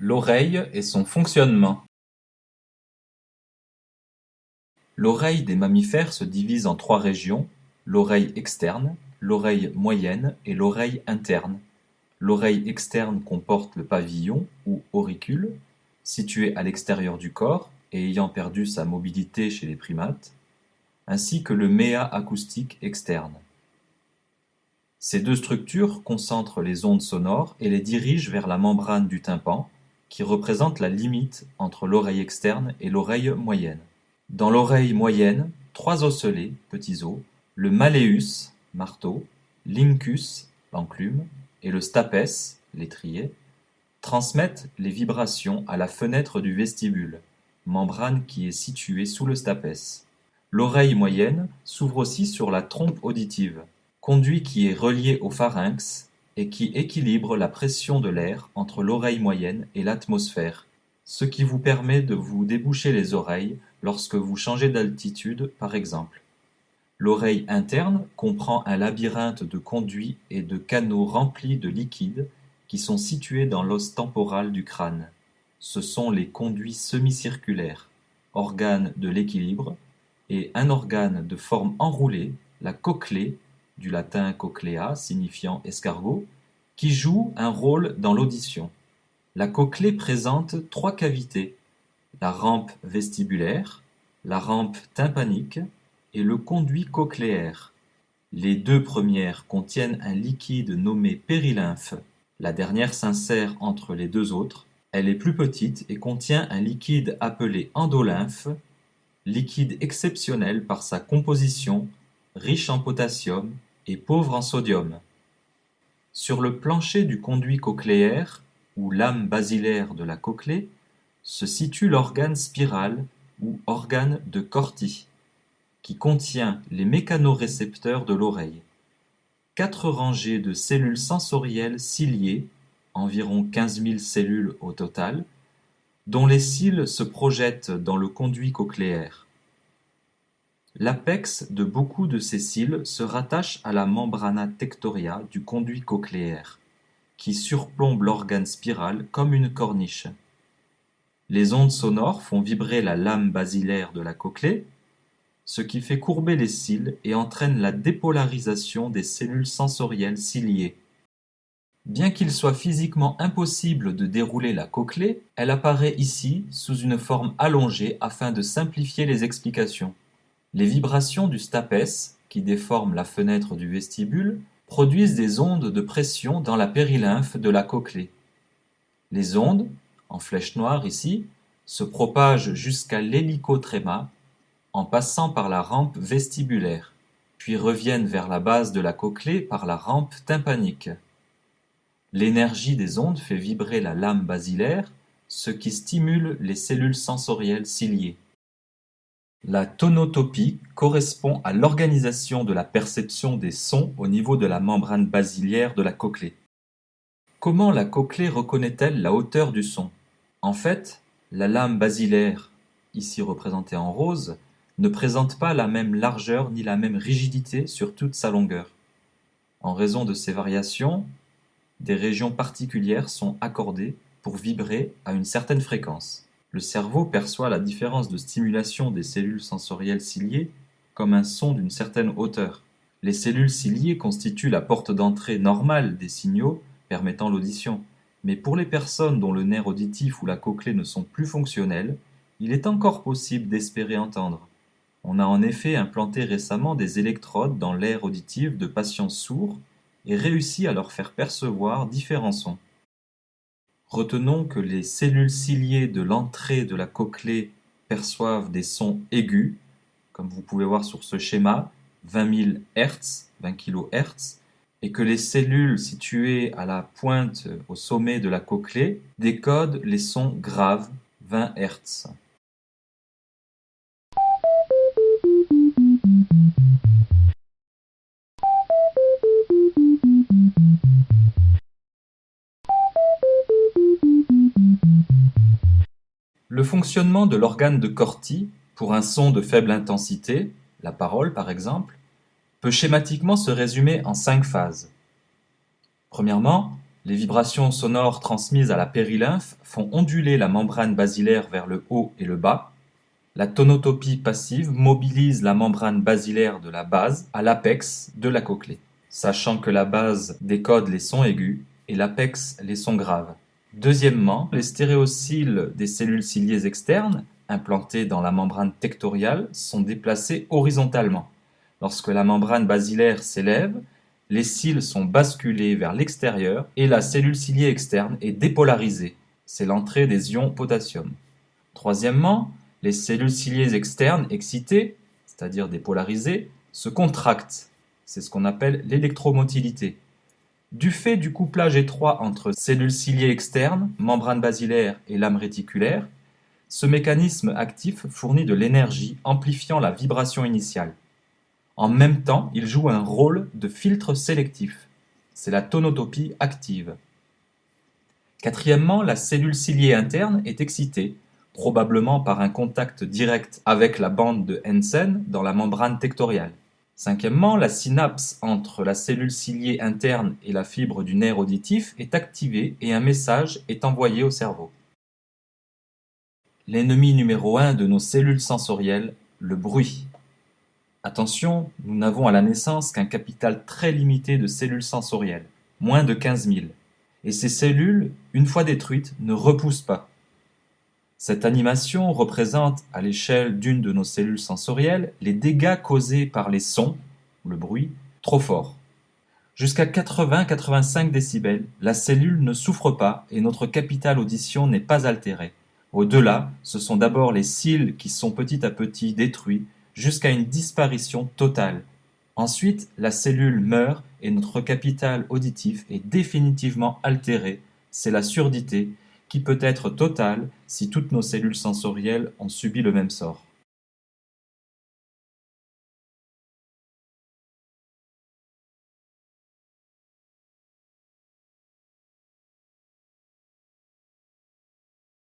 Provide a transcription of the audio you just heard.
L'oreille et son fonctionnement. L'oreille des mammifères se divise en trois régions, l'oreille externe, l'oreille moyenne et l'oreille interne. L'oreille externe comporte le pavillon ou auricule, situé à l'extérieur du corps et ayant perdu sa mobilité chez les primates, ainsi que le méa acoustique externe. Ces deux structures concentrent les ondes sonores et les dirigent vers la membrane du tympan, qui représente la limite entre l'oreille externe et l'oreille moyenne. Dans l'oreille moyenne, trois osselets, petits os, le malleus, marteau, l'incus, l'enclume, et le stapes, l'étrier, transmettent les vibrations à la fenêtre du vestibule, membrane qui est située sous le stapes. L'oreille moyenne s'ouvre aussi sur la trompe auditive, conduit qui est relié au pharynx et qui équilibre la pression de l'air entre l'oreille moyenne et l'atmosphère, ce qui vous permet de vous déboucher les oreilles lorsque vous changez d'altitude par exemple. L'oreille interne comprend un labyrinthe de conduits et de canaux remplis de liquide qui sont situés dans l'os temporal du crâne. Ce sont les conduits semi-circulaires, organes de l'équilibre, et un organe de forme enroulée, la cochlée, du latin cochlea signifiant escargot, qui joue un rôle dans l'audition. La cochlée présente trois cavités, la rampe vestibulaire, la rampe tympanique et le conduit cochléaire. Les deux premières contiennent un liquide nommé périlymphe, la dernière s'insère entre les deux autres. Elle est plus petite et contient un liquide appelé endolymphe, liquide exceptionnel par sa composition, riche en potassium et pauvre en sodium. Sur le plancher du conduit cochléaire, ou lame basilaire de la cochlée, se situe l'organe spiral ou organe de Corti, qui contient les mécanorécepteurs de l'oreille. 4 rangées de cellules sensorielles ciliées, environ 15 000 cellules au total, dont les cils se projettent dans le conduit cochléaire. L'apex de beaucoup de ces cils se rattache à la membrana tectoria du conduit cochléaire, qui surplombe l'organe spiral comme une corniche. Les ondes sonores font vibrer la lame basilaire de la cochlée, ce qui fait courber les cils et entraîne la dépolarisation des cellules sensorielles ciliées. Bien qu'il soit physiquement impossible de dérouler la cochlée, elle apparaît ici sous une forme allongée afin de simplifier les explications. Les vibrations du stapes, qui déforment la fenêtre du vestibule, produisent des ondes de pression dans la périlymphe de la cochlée. Les ondes, en flèche noire ici, se propagent jusqu'à l'hélicotréma en passant par la rampe vestibulaire, puis reviennent vers la base de la cochlée par la rampe tympanique. L'énergie des ondes fait vibrer la lame basilaire, ce qui stimule les cellules sensorielles ciliées. La tonotopie correspond à l'organisation de la perception des sons au niveau de la membrane basilaire de la cochlée. Comment la cochlée reconnaît-elle la hauteur du son? En fait, la lame basilaire, ici représentée en rose, ne présente pas la même largeur ni la même rigidité sur toute sa longueur. En raison de ces variations, des régions particulières sont accordées pour vibrer à une certaine fréquence. Le cerveau perçoit la différence de stimulation des cellules sensorielles ciliées comme un son d'une certaine hauteur. Les cellules ciliées constituent la porte d'entrée normale des signaux permettant l'audition, mais pour les personnes dont le nerf auditif ou la cochlée ne sont plus fonctionnels, il est encore possible d'espérer entendre. On a en effet implanté récemment des électrodes dans l'aire auditive de patients sourds et réussi à leur faire percevoir différents sons. Retenons que les cellules ciliées de l'entrée de la cochlée perçoivent des sons aigus, comme vous pouvez voir sur ce schéma, 20 000 Hz, 20 kHz, et que les cellules situées à la pointe au sommet de la cochlée décodent les sons graves, 20 Hz. Le fonctionnement de l'organe de Corti, pour un son de faible intensité, la parole par exemple, peut schématiquement se résumer en 5 phases. Premièrement, Les vibrations sonores transmises à la périlymphe font onduler la membrane basilaire vers le haut et le bas. La tonotopie passive mobilise la membrane basilaire de la base à l'apex de la cochlée, sachant que la base décode les sons aigus et l'apex les sons graves. Deuxièmement, les stéréocils des cellules ciliées externes, implantées dans la membrane tectoriale, sont déplacés horizontalement. Lorsque la membrane basilaire s'élève, les cils sont basculés vers l'extérieur et la cellule ciliée externe est dépolarisée. C'est l'entrée des ions potassium. Troisièmement, les cellules ciliées externes excitées, c'est-à-dire dépolarisées, se contractent. C'est ce qu'on appelle l'électromotilité. Du fait du couplage étroit entre cellules ciliées externes, membrane basilaire et lame réticulaire, ce mécanisme actif fournit de l'énergie amplifiant la vibration initiale. En même temps, il joue un rôle de filtre sélectif. C'est la tonotopie active. Quatrièmement, la cellule ciliée interne est excitée, probablement par un contact direct avec la bande de Hensen dans la membrane tectoriale. Cinquièmement, la synapse entre la cellule ciliée interne et la fibre du nerf auditif est activée et un message est envoyé au cerveau. L'ennemi numéro 1 de nos cellules sensorielles, le bruit. Attention, nous n'avons à la naissance qu'un capital très limité de cellules sensorielles, moins de 15 000. Et ces cellules, une fois détruites, ne repoussent pas. Cette animation représente, à l'échelle d'une de nos cellules sensorielles, les dégâts causés par les sons, le bruit, trop forts. Jusqu'à 80-85 décibels, la cellule ne souffre pas et notre capital audition n'est pas altéré. Au-delà, ce sont d'abord les cils qui sont petit à petit détruits jusqu'à une disparition totale. Ensuite, la cellule meurt et notre capital auditif est définitivement altéré, c'est la surdité, qui peut être totale si toutes nos cellules sensorielles ont subi le même sort.